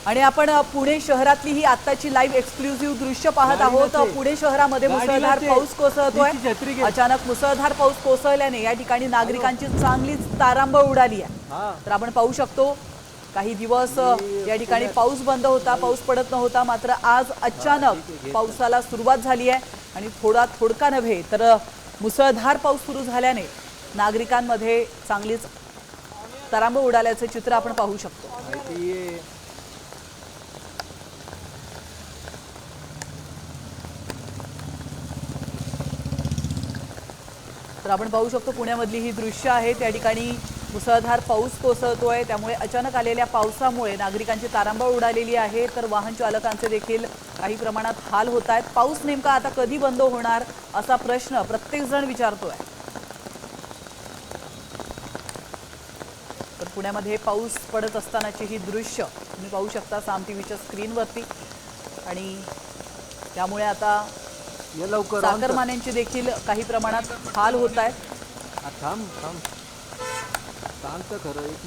आणि आपण पुणे शहरातली ही आत्ताची लाईव्ह एक्सक्लुझिव्ह दृश्य पाहत आहोत। पुणे शहरामध्ये मुसळधार पाऊस कोसळतोय। अचानक मुसळधार पाऊस कोसळल्याने या ठिकाणी नागरिकांची चांगलीच तारांबळ उडाली आहे। तर आपण पाहू शकतो काही दिवस या ठिकाणी पाऊस बंद होता, पाऊस पडत नव्हता, मात्र आज अचानक पावसाला सुरुवात झाली आहे आणि थोडका नव्हे तर मुसळधार पाऊस सुरू झाल्याने नागरिकांमध्ये चांगलीच तारांबळ उडाल्याचे चित्र आपण पाहू शकतो। तर आपण पाहू शकतो पुण्यामधली ही दृश्य आहेत। त्या ठिकाणी मुसळधार पाऊस कोसळतोय, त्यामुळे अचानक आलेल्या पावसामुळे नागरिकांची तारांबळ उडालेली आहे। तर वाहन चालकांचे देखील काही प्रमाणात हाल होत आहेत। पाऊस नेमका आता कधी बंद होणार असा प्रश्न प्रत्येक जण विचारतोय। तर पुण्यामध्ये पाऊस पडत असतानाची ही दृश्य तुम्ही पाहू शकता साम टीव्हीच्या स्क्रीनवरती आणि त्यामुळे आता चाकरमान्यांचे देखील काही प्रमाणात हाल होत आहेत।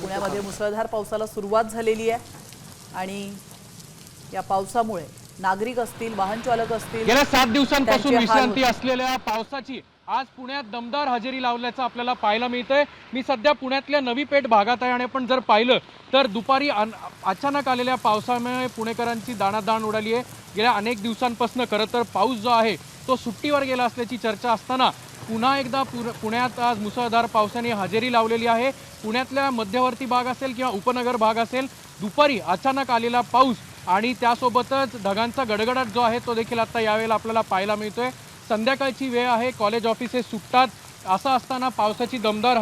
पुण्यामध्ये मुसळधार पावसाला सुरुवात झालेली आहे आणि या पावसामुळे नागरिक असतील, वाहन चालक असतील, गेल्या 7 दिवसांपासून विश्रांती असलेल्या पावसाची आज पुण्यात दमदार हजेरी लावल्याचं आपल्याला पाहायला मिळतंय। मी सध्या पुण्यातल्या नवी पेठ भागात आहे आणि आपण जर पाहिलं तर दुपारी अचानक आलेल्या पावसामुळे पुणेकरांची दाणादाण उडाली आहे। गेल्या अनेक दिवसांपासून खरं तर पाऊस जो आहे तो सुट्टीवर गेला असल्याची चर्चा असताना पुन्हा एकदा पुण्यात आज मुसळधार पावसाने हजेरी लावलेली आहे। पुण्यातल्या मध्यवर्ती भाग असेल किंवा उपनगर भाग असेल, दुपारी अचानक आलेला पाऊस आणि त्यासोबतच ढगांचा गडगडाट जो आहे तो देखील आता यावेळेला आपल्याला पाहायला मिळतोय। संध्याकाळची वेळ आहे, कॉलेज ऑफिसेस सुटतात, असं असताना पावसाची दमदार